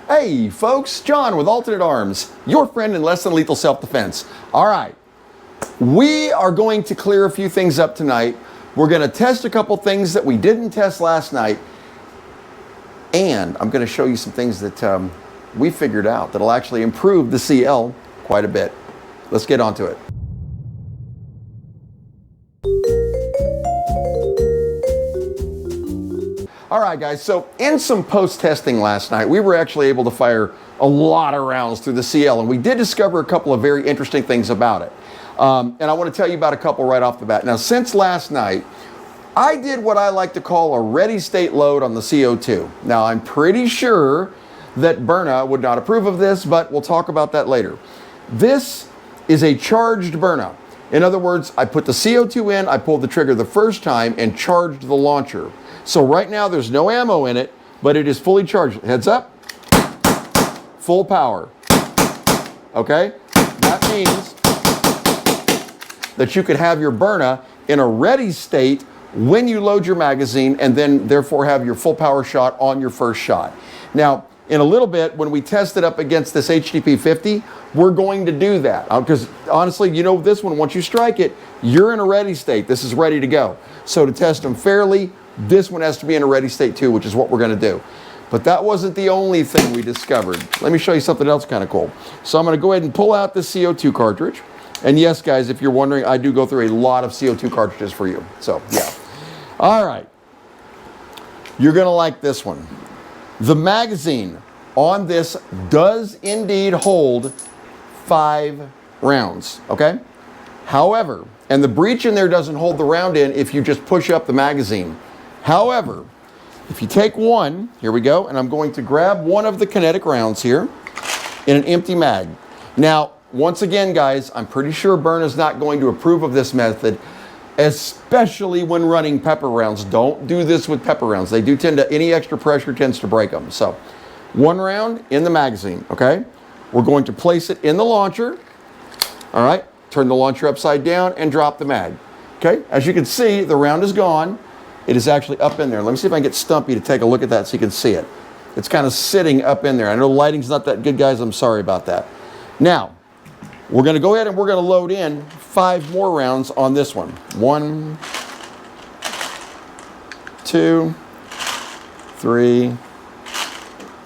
Hey folks, John with Alternate Arms, your friend in less than lethal self-defense. All right, we are going to clear a few things up tonight. We're going to test a couple things that we didn't test last night. And I'm going to show you some things that we figured out that'll actually improve the CL quite a bit. Let's get onto it. All right, guys, so in some post-testing last night, we were actually able to fire a lot of rounds through the CL, and we did discover a couple of very interesting things about it. And I want to tell you about a couple right off the bat. Now, since last night, I did what I like to call a ready state load on the CO2. Now, I'm pretty sure that Byrna would not approve of this, but we'll talk about that later. This is a charged Byrna. In other words, I put the CO2 in, I pulled the trigger the first time and charged the launcher. So right now there's no ammo in it, but it is fully charged. Heads up, full power. Okay? That means that you could have your Byrna in a ready state when you load your magazine and then therefore have your full power shot on your first shot. Now, in a little bit, when we test it up against this HTP 50, we're going to do that. Because honestly, you know this one, once you strike it, you're in a ready state. This is ready to go. So to test them fairly, this one has to be in a ready state too, which is what we're going to do. But that wasn't the only thing we discovered. Let me show you something else kind of cool. So I'm going to go ahead and pull out this CO2 cartridge. And yes, guys, if you're wondering, I do go through a lot of CO2 cartridges for you. So, yeah. All right. You're going to like this one. The magazine on this does indeed hold 5 rounds, okay? However, and the breech in there doesn't hold the round in if you just push up the magazine. However, if you take one, here we go, and I'm going to grab one of the kinetic rounds here in an empty mag. Now, once again, guys, I'm pretty sure Byrna's not going to approve of this method, especially when running pepper rounds. Don't do this with pepper rounds. They do tend to, any extra pressure tends to break them. So, one round in the magazine, okay? We're going to place it in the launcher, all right? Turn the launcher upside down and drop the mag, okay? As you can see, the round is gone. It is actually up in there. Let me see if I can get Stumpy to take a look at that so you can see it. It's kind of sitting up in there. I know the lighting's not that good, guys. I'm sorry about that. Now, we're going to go ahead and we're going to load in 5 more rounds on this one. 1, 2, 3,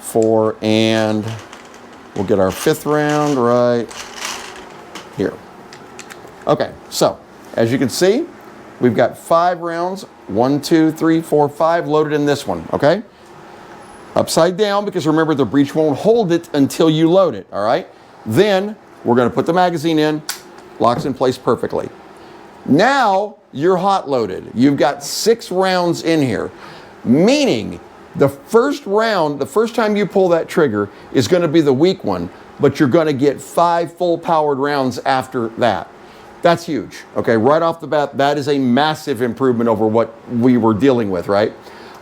4, and we'll get our 5th round right here. Okay, so as you can see, we've got 5 rounds, 1, 2, 3, 4, 5 loaded in this one, okay? Upside down, because remember the breech won't hold it until you load it, all right? Then we're going to put the magazine in, locks in place perfectly. Now you're hot loaded. You've got 6 rounds in here, meaning the first round, the first time you pull that trigger is going to be the weak one, but you're going to get 5 full powered rounds after that. That's huge, okay? Right off the bat, that is a massive improvement over what we were dealing with, right?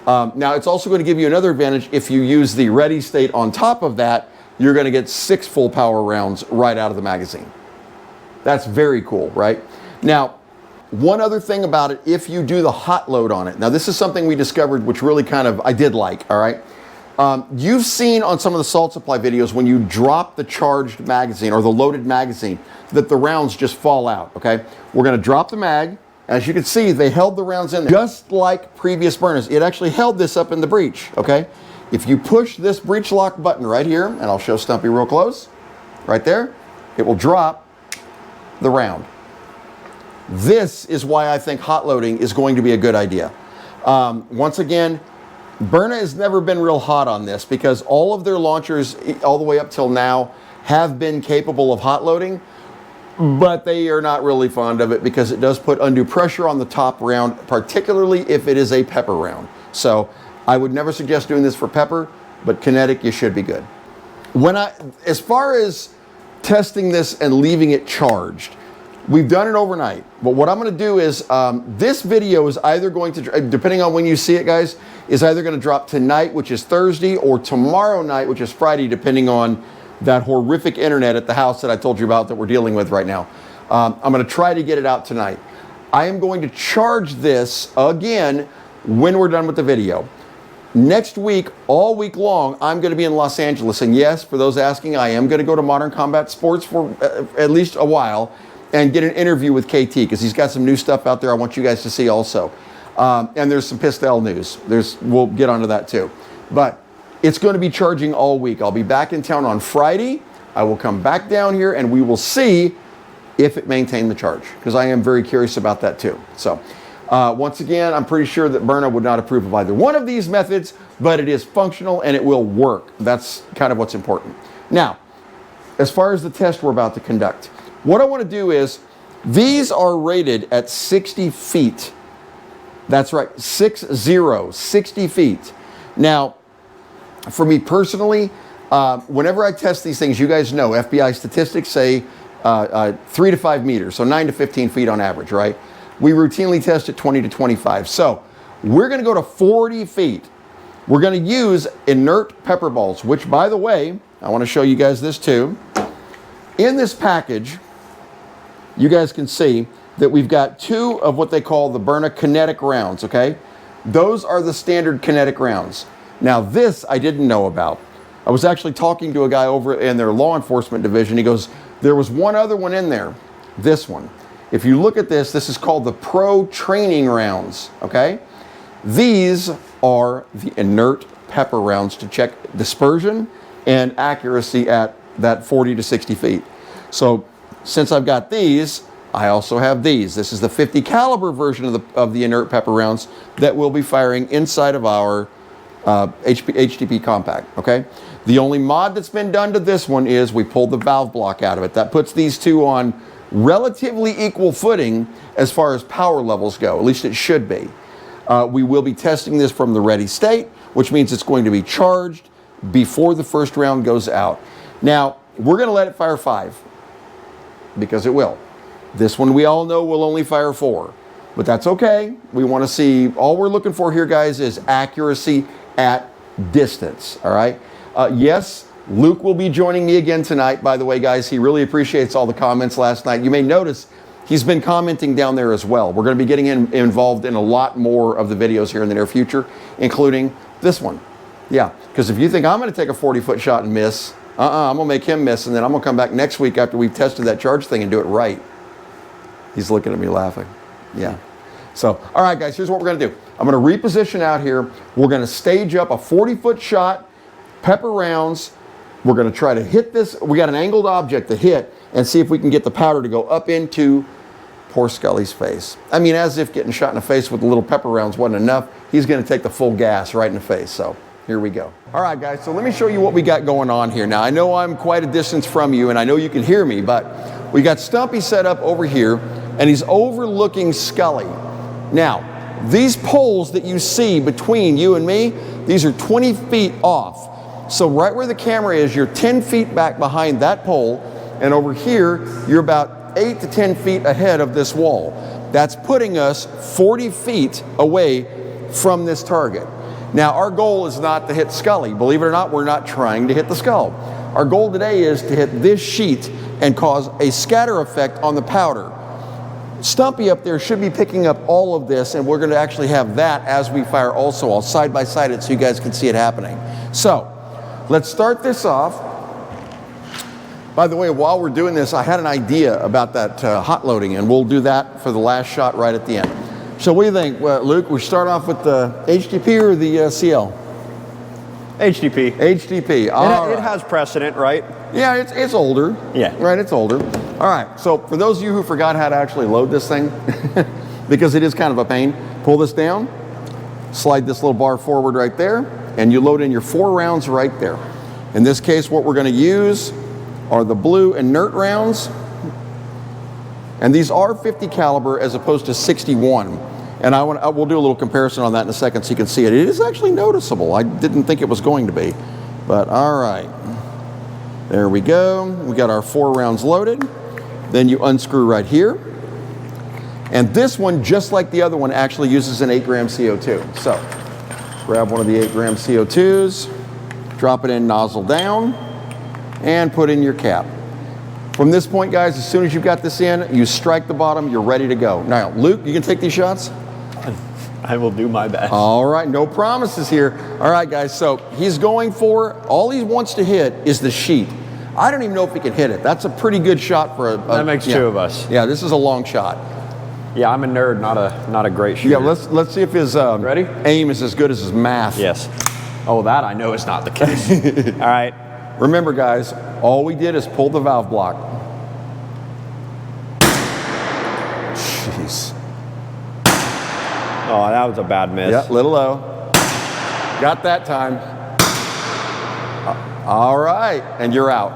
Now, it's also going to give you another advantage. If you use the ready state on top of that, you're going to get 6 full power rounds right out of the magazine. That's very cool, right? Now, one other thing about it, if you do the hot load on it, now this is something we discovered which really kind of, I did like, all right? You've seen on some of the Salt Supply videos when you drop the charged magazine or the loaded magazine that the rounds just fall out, okay? We're going to drop the mag. As you can see, they held the rounds in there. Just like previous Byrnas, it actually held this up in the breech, okay? If you push this breech lock button right here, and I'll show Stumpy real close, right there, it will drop the round. This is why I think hot loading is going to be a good idea. Once again, Byrna has never been real hot on this because all of their launchers, all the way up till now, have been capable of hot loading, but they are not really fond of it because it does put undue pressure on the top round, particularly if it is a pepper round. So I would never suggest doing this for pepper, but kinetic, you should be good. As far as testing this and leaving it charged, we've done it overnight, but what I'm going to do is this video is either going to, depending on when you see it, guys, is either going to drop tonight, which is Thursday, or tomorrow night, which is Friday, depending on that horrific internet at the house that I told you about that we're dealing with right now. I'm going to try to get it out tonight. I am going to charge this again when we're done with the video. Next week, all week long, I'm going to be in Los Angeles. And yes, for those asking, I am going to go to Modern Combat Sports for at least a while and get an interview with KT because he's got some new stuff out there I want you guys to see also. And there's some Pistol news. We'll get onto that too. But it's going to be charging all week. I'll be back in town on Friday. I will come back down here and we will see if it maintained the charge because I am very curious about that too. So. Once again, I'm pretty sure that Byrna would not approve of either one of these methods, but it is functional and it will work. That's kind of what's important. Now, as far as the test we're about to conduct, what I want to do is, these are rated at 60 feet. That's right, 60 feet. Now, for me personally, whenever I test these things, you guys know FBI statistics say 3 to 5 meters, so 9 to 15 feet on average, right? We routinely test at 20 to 25. So we're going to go to 40 feet. We're going to use inert pepper balls, which, by the way, I want to show you guys this too. In this package, you guys can see that we've got 2 of what they call the Byrna kinetic rounds, okay? Those are the standard kinetic rounds. Now this I didn't know about. I was actually talking to a guy over in their law enforcement division. He goes, there was one other one in there, this one. If you look at this, this is called the Pro Training Rounds, okay? These are the inert pepper rounds to check dispersion and accuracy at that 40 to 60 feet. So since I've got these, I also have these. This is the 50 caliber version of the inert pepper rounds that we'll be firing inside of our HTP compact, okay? The only mod that's been done to this one is we pulled the valve block out of it. That puts these two on relatively equal footing as far as power levels go. At least it should be. We will be testing this from the ready state, which means it's going to be charged before the first round goes out. Now, we're going to let it fire 5 because it will. This one we all know will only fire 4, but that's okay. We want to see, all we're looking for here, guys, is accuracy at distance, all right? Yes, Luke will be joining me again tonight, by the way, guys. He really appreciates all the comments last night. You may notice he's been commenting down there as well. We're going to be getting involved in a lot more of the videos here in the near future, including this one. Yeah, because if you think I'm going to take a 40-foot shot and miss, I'm going to make him miss, and then I'm going to come back next week after we've tested that charge thing and do it right. He's looking at me laughing. Yeah. So, all right, guys, here's what we're going to do. I'm going to reposition out here. We're going to stage up a 40-foot shot, pepper rounds. We're going to try to hit this. We got an angled object to hit and see if we can get the powder to go up into poor Scully's face. I mean, as if getting shot in the face with the little pepper rounds wasn't enough, he's going to take the full gas right in the face. So here we go. All right, guys, so let me show you what we got going on here. Now, I know I'm quite a distance from you, and I know you can hear me, but we got Stumpy set up over here, and he's overlooking Scully. Now, these poles that you see between you and me, these are 20 feet off. So right where the camera is, you're 10 feet back behind that pole, and over here, you're about 8 to 10 feet ahead of this wall. That's putting us 40 feet away from this target. Now, our goal is not to hit Scully. Believe it or not, we're not trying to hit the skull. Our goal today is to hit this sheet and cause a scatter effect on the powder. Stumpy up there should be picking up all of this, and we're going to actually have that as we fire also. I'll side by side it so you guys can see it happening. So, let's start this off. By the way, while we're doing this, I had an idea about that hot loading, and we'll do that for the last shot right at the end. So what do you think, Luke? We start off with the HTP or the CL? HTP. HTP. It has precedent, right? Yeah, it's older. Yeah. Right, it's older. All right, so for those of you who forgot how to actually load this thing, because it is kind of a pain, pull this down, slide this little bar forward right there, and you load in your 4 rounds right there. In this case, what we're going to use are the blue inert rounds, and these are 50 caliber as opposed to 61. And we'll do a little comparison on that in a second so you can see it. It is actually noticeable. I didn't think it was going to be, but all right. There we go. We got our 4 rounds loaded. Then you unscrew right here. And this one, just like the other one, actually uses an 8-gram CO2. So grab one of the 8-gram CO2s, drop it in, nozzle down, and put in your cap. From this point, guys, as soon as you've got this in, you strike the bottom, you're ready to go. Now, Luke, you can take these shots? I will do my best. All right, no promises here. All right, guys, so he's going for, all he wants to hit is the sheet. I don't even know if he can hit it. That's a pretty good shot for a that makes two of us. Yeah, this is a long shot. Yeah, I'm a nerd, not a great shooter. Yeah, let's see if his Ready? aim is as good as his math. Yes. Oh, that I know is not the case. All right. Remember, guys, all we did is pull the valve block. Jeez. Oh, that was a bad miss. Yeah, little low. Got that time. All right, and you're out.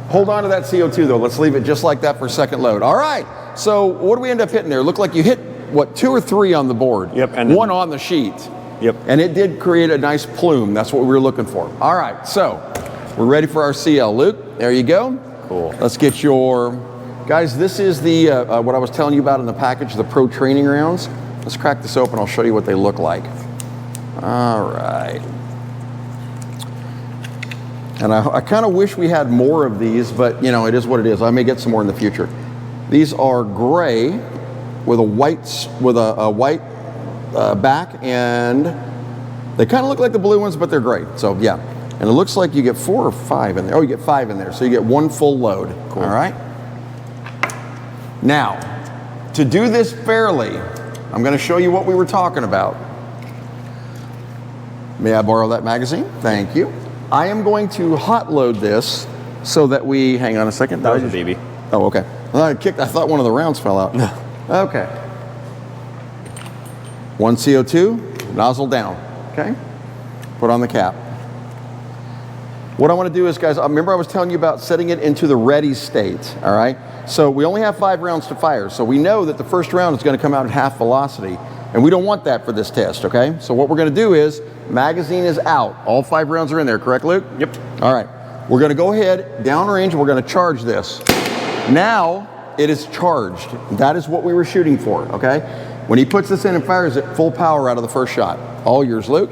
Hold on to that CO2 though. Let's leave it just like that for second load. All right, so what do we end up hitting there? Looked like you hit, what, 2 or 3 on the board? Yep. And one on the sheet. Yep. And it did create a nice plume. That's what we were looking for. All right, so we're ready for our CL. Luke, there you go. Cool. Let's get your, guys, this is the, what I was telling you about in the package, the Pro Training rounds. Let's crack this open. I'll show you what they look like. All right. And I kind of wish we had more of these, but you know, it is what it is. I may get some more in the future. These are gray with a white back, and they kind of look like the blue ones, but they're gray. So yeah, and it looks like you get 4 or 5 in there. Oh, you get 5 in there, so you get 1 full load. Cool. All right. Now, to do this fairly, I'm going to show you what we were talking about. May I borrow that magazine? Thank you. I am going to hot load this so that we, hang on a second. That was a BB. Oh, okay. Well, I thought one of the rounds fell out. Okay. 1 CO2, nozzle down, okay? Put on the cap. What I want to do is, guys, remember I was telling you about setting it into the ready state, all right? So we only have 5 rounds to fire, so we know that the first round is going to come out at half velocity, and we don't want that for this test, okay? So what we're going to do is, magazine is out. All 5 rounds are in there, correct, Luke? Yep. All right. We're going to go ahead, downrange, we're going to charge this. Now it is charged. That is what we were shooting for, okay? When he puts this in and fires it, full power out of the first shot. All yours, Luke.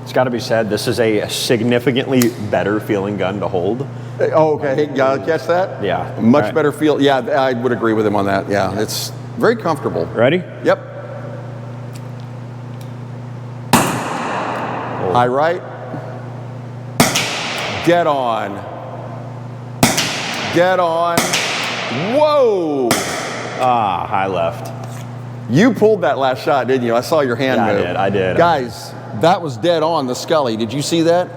It's got to be said, this is a significantly better feeling gun to hold. Oh, okay. Yeah, catch that? Yeah. Much right. better feel. Yeah, I would agree with him on that. Yeah, it's very comfortable. Ready? Yep. High right. Dead on. Dead on. Whoa! Ah, high left. You pulled that last shot, didn't you? I saw your hand move. I did. Guys, that was dead on the Scully. Did you see that?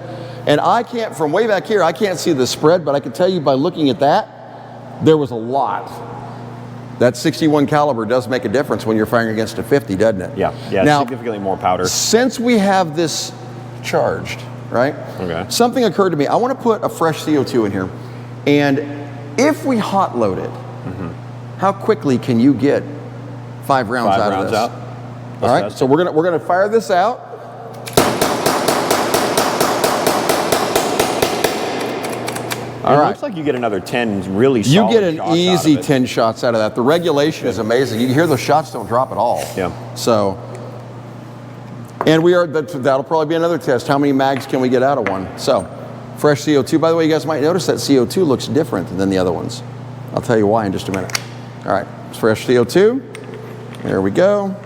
And I can't, from way back here, I can't see the spread, but I can tell you by looking at that, there was a lot. That 61 caliber does make a difference when you're firing against a 50, doesn't it? Yeah, Now, significantly more powder. since we have this charged, right? Okay. Something occurred to me. I want to put a fresh CO2 in here. And if we hot load it, how quickly can you get 5 rounds 5 out rounds of this? out. All right, so we're gonna fire this out. All right. Looks like you get another 10 really You solid get an shots easy out of it. 10 shots out of that. The regulation is amazing. You can hear those shots don't drop at all. Yeah. So, and that'll probably be another test. How many mags can we get out of one? So, fresh CO2. By the way, you guys might notice that CO2 looks different than the other ones. I'll tell you why in just a minute. All right, fresh CO2. There we go.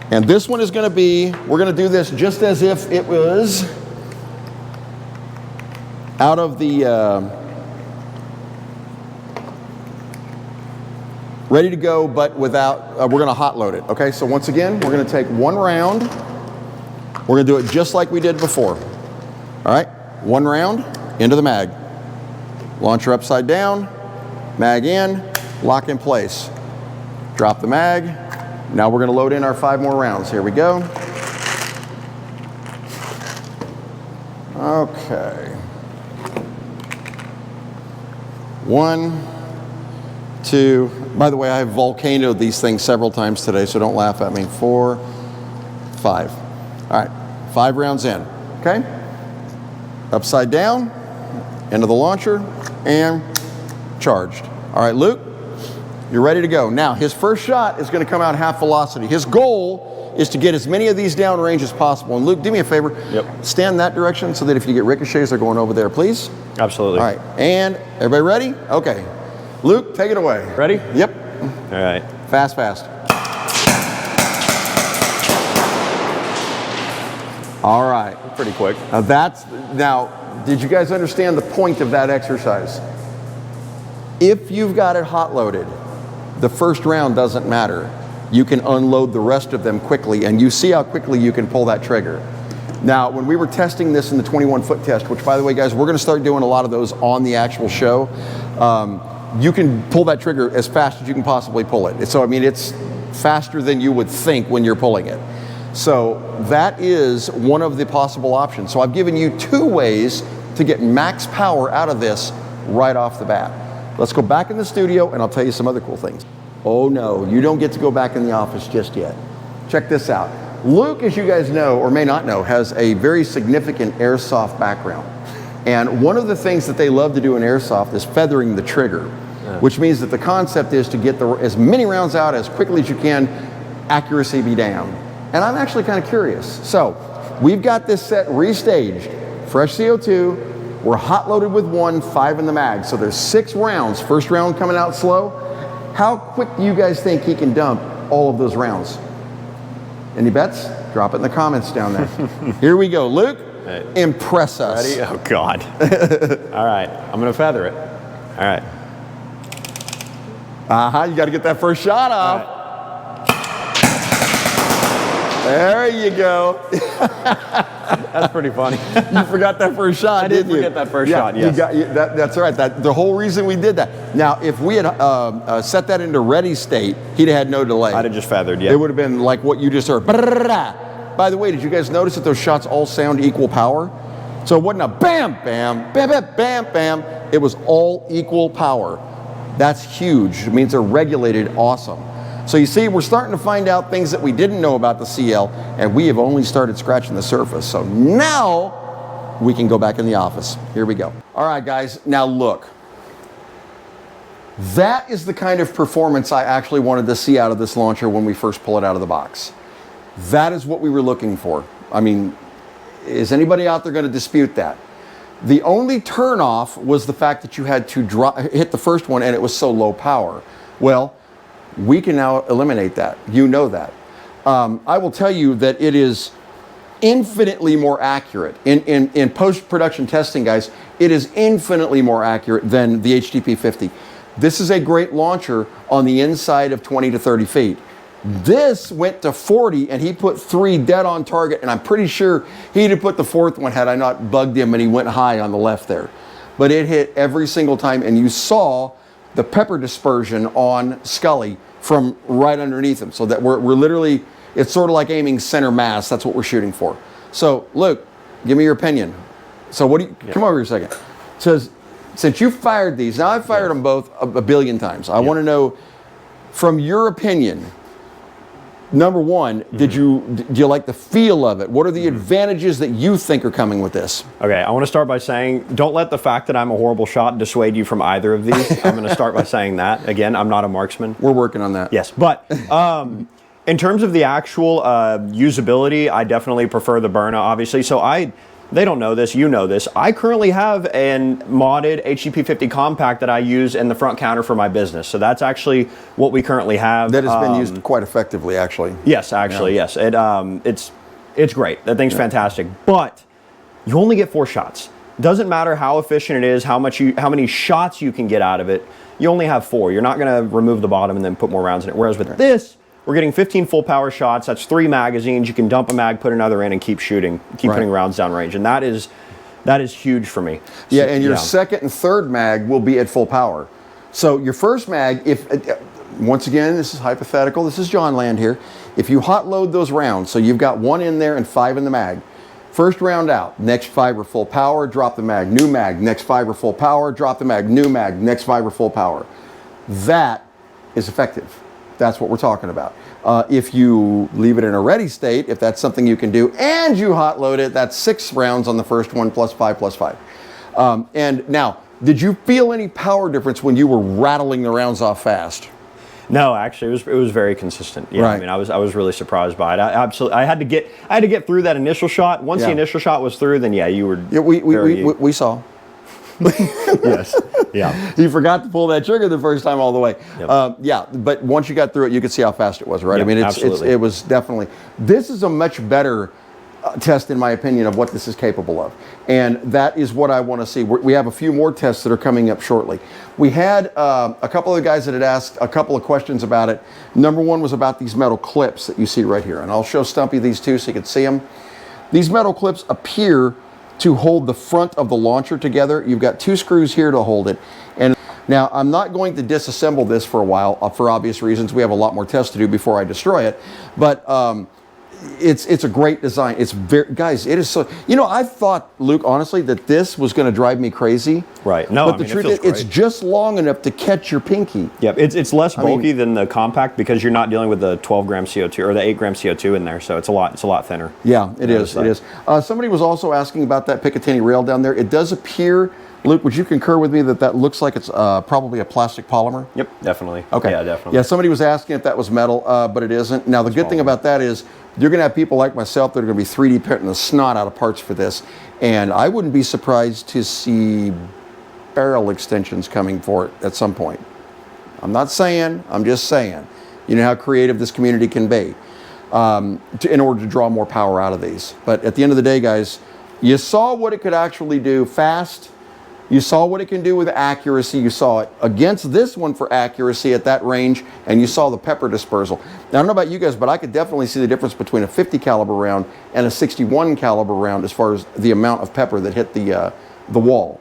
And this one is going to be, we're going to do this just as if it was out of the ready to go, but without, we're going to hot load it. Okay, so once again, we're going to take 1 round. We're going to do it just like we did before. All right, 1 round into the mag. Launcher upside down, mag in, lock in place. Drop the mag. Now we're going to load in our 5 more rounds. Here we go. Okay. 1, 2. By the way, I have volcanoed these things several times today, so don't laugh at me. 4, 5. All right, 5 rounds in. Okay. Upside down, into the launcher, and charged. All right, Luke, you're ready to go. Now, his first shot is going to come out half velocity. His goal is to get as many of these down range as possible. And Luke, do me a favor. Yep. Stand that direction so that if you get ricochets, they're going over there, please. Absolutely. All right, and everybody ready? Okay. Luke, take it away. Ready? Yep. All right. Fast, fast. All right. Pretty quick. Now, did you guys understand the point of that exercise? If you've got it hot loaded, the first round doesn't matter. You can unload the rest of them quickly, and you see how quickly you can pull that trigger. Now, when we were testing this in the 21-foot test, which, by the way, guys, we're going to start doing a lot of those on the actual show, you can pull that trigger as fast as you can possibly pull it. So, I mean, it's faster than you would think when you're pulling it. So that is one of the possible options. So I've given you 2 ways to get max power out of this right off the bat. Let's go back in the studio and I'll tell you some other cool things. Oh no, you don't get to go back in the office just yet. Check this out. Luke, as you guys know, or may not know, has a very significant airsoft background. And one of the things that they love to do in airsoft is feathering the trigger, which means that the concept is to get as many rounds out as quickly as you can, accuracy be damned. And I'm actually kind of curious. So we've got this set restaged, fresh CO2, we're hot loaded with 5 in the mag. So there's 6 rounds, first round coming out slow. How quick do you guys think he can dump all of those rounds? Any bets? Drop it in the comments down there. Here we go. Luke, impress us. Ready? Oh God. All right, I'm gonna feather it. All right. You gotta get that first shot off. There you go. That's pretty funny. You forgot that first shot, didn't you? I did forget that first shot, yes. That's all right. The whole reason we did that. Now, if we had set that into ready state, he'd have had no delay. I'd have just feathered, yeah. It would have been like what you just heard. By the way, did you guys notice that those shots all sound equal power? So it wasn't a bam, bam, bam, bam, bam, bam. It was all equal power. That's huge. It means they're regulated awesome. So you see, we're starting to find out things that we didn't know about the CL, and we have only started scratching the surface. So now we can go back in the office. Here we go. All right, guys, now look. That is the kind of performance I actually wanted to see out of this launcher when we first pull it out of the box. That is what we were looking for. I mean, is anybody out there going to dispute that? The only turnoff was the fact that you had to hit the first one and it was so low power. Well, we can now eliminate that. You know that. I will tell you that it is infinitely more accurate. In post-production testing, guys, it is infinitely more accurate than the HTP 50. This is a great launcher on the inside of 20 to 30 feet. This went to 40 and he put 3 dead on target, and I'm pretty sure he'd have put the 4th one had I not bugged him and he went high on the left there. But it hit every single time, and you saw the pepper dispersion on Scully from right underneath him. So that we're literally, it's sort of like aiming center mass. That's what we're shooting for. So Luke, give me your opinion. So what do you, come over here a second. It says, since you fired these, now I've fired them both a billion times. I want to know, from your opinion, number one, do you like the feel of it? What are the advantages that you think are coming with this? Okay, I want to start by saying, don't let the fact that I'm a horrible shot dissuade you from either of these. I'm going to start by saying that. Again, I'm not a marksman. We're working on that. Yes, but in terms of the actual usability, I definitely prefer the Byrna, obviously. So they don't know this, you know this. I currently have an modded HTP 50 compact that I use in the front counter for my business. So that's actually what we currently have. That has been used quite effectively, actually. Yes, actually, yes. It's great. That thing's fantastic. But you only get 4 shots. Doesn't matter how efficient it is, how many shots you can get out of it. You only have 4. You're not going to remove the bottom and then put more rounds in it. Whereas with this, we're getting 15 full power shots. That's 3 magazines. You can dump a mag, put another in, and keep shooting, putting rounds down range. And that is huge for me. Yeah, and your second and third mag will be at full power. So your first mag, once again, this is hypothetical. This is John Land here. If you hot load those rounds, so you've got 1 in there and 5 in the mag. First round out, next 5 are full power, drop the mag, new mag, next 5 are full power, drop the mag, new mag, next 5 are full power. That is effective. That's what we're talking about. If you leave it in a ready state, if that's something you can do, and you hot load it, that's 6 rounds on the first one, plus 5, plus 5. And now, did you feel any power difference when you were rattling the rounds off fast? No, actually, it was very consistent. Yeah, right. I mean, I was really surprised by it. I had to get through that initial shot. Once the initial shot was through, then you were. Yeah, we saw. Yes. Yeah. You forgot to pull that trigger the first time all the way. Yep. But once you got through it, you could see how fast it was, right? Yep, I mean, it was definitely. This is a much better test, in my opinion, of what this is capable of. And that is what I want to see. We have a few more tests that are coming up shortly. We had a couple of guys that had asked a couple of questions about it. Number one was about these metal clips that you see right here. And I'll show Stumpy these two so you can see them. These metal clips appear to hold the front of the launcher together. You've got 2 screws here to hold it. And now I'm not going to disassemble this for a while for obvious reasons. We have a lot more tests to do before I destroy it. But it's a great design. It's very, guys, it is so, you know, I thought, Luke, honestly, that this was going to drive me crazy. Right. No, but the truth is, it's just long enough to catch your pinky. Yep. It's less bulky than the compact because you're not dealing with the 12 gram CO2 or the 8 gram CO2 in there. So it's a lot thinner. Yeah, it is. It is. Somebody was also asking about that Picatinny rail down there. It does appear, Luke, would you concur with me that that looks like it's probably a plastic polymer? Yep, definitely. Okay. Yeah, definitely. Yeah, somebody was asking if that was metal, but it isn't. Now, the good thing about that is you're going to have people like myself that are going to be 3D printing the snot out of parts for this. And I wouldn't be surprised to see barrel extensions coming for it at some point. I'm not saying, I'm just saying. You know how creative this community can be in order to draw more power out of these. But at the end of the day, guys, you saw what it could actually do fast. You saw what it can do with accuracy. You saw it against this one for accuracy at that range, and you saw the pepper dispersal. Now, I don't know about you guys, but I could definitely see the difference between a 50 caliber round and a 61 caliber round as far as the amount of pepper that hit the wall.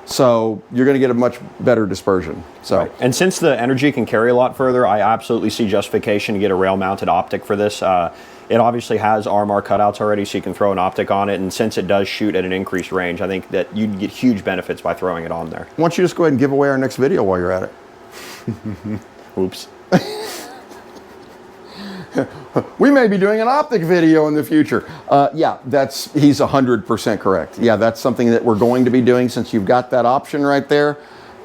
So you're going to get a much better dispersion. So, right. And since the energy can carry a lot further, I absolutely see justification to get a rail-mounted optic for this. It obviously has RMR cutouts already, so you can throw an optic on it. And since it does shoot at an increased range, I think that you'd get huge benefits by throwing it on there. Why don't you just go ahead and give away our next video while you're at it? Oops. We may be doing an optic video in the future. Yeah, he's 100% correct. Yeah, that's something that we're going to be doing since you've got that option right there.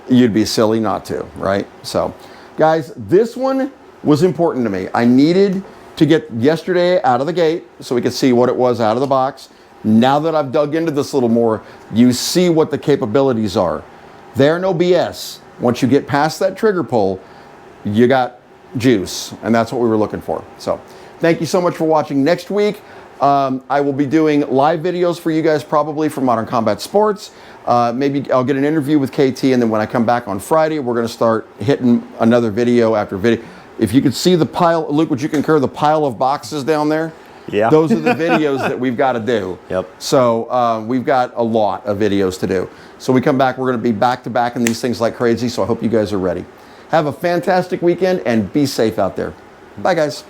You'd be silly not to, right? So, guys, this one was important to me. I needed to get yesterday out of the gate so we could see what it was out of the box. Now that I've dug into this a little more, you see what the capabilities are. They're no BS. Once you get past that trigger pull, you got juice, and that's what we were looking for. So thank you so much for watching. Next week I will be doing live videos for you guys, probably from Modern Combat Sports. Maybe I'll get an interview with KT, and then when I come back on Friday, we're going to start hitting another video after video. If you could see the pile, Luke, would you concur, the pile of boxes down there? Yeah. Those are the videos that we've got to do. Yep. So we've got a lot of videos to do. So we come back, we're going to be back to back in these things like crazy. So I hope you guys are ready. Have a fantastic weekend and be safe out there. Bye, guys.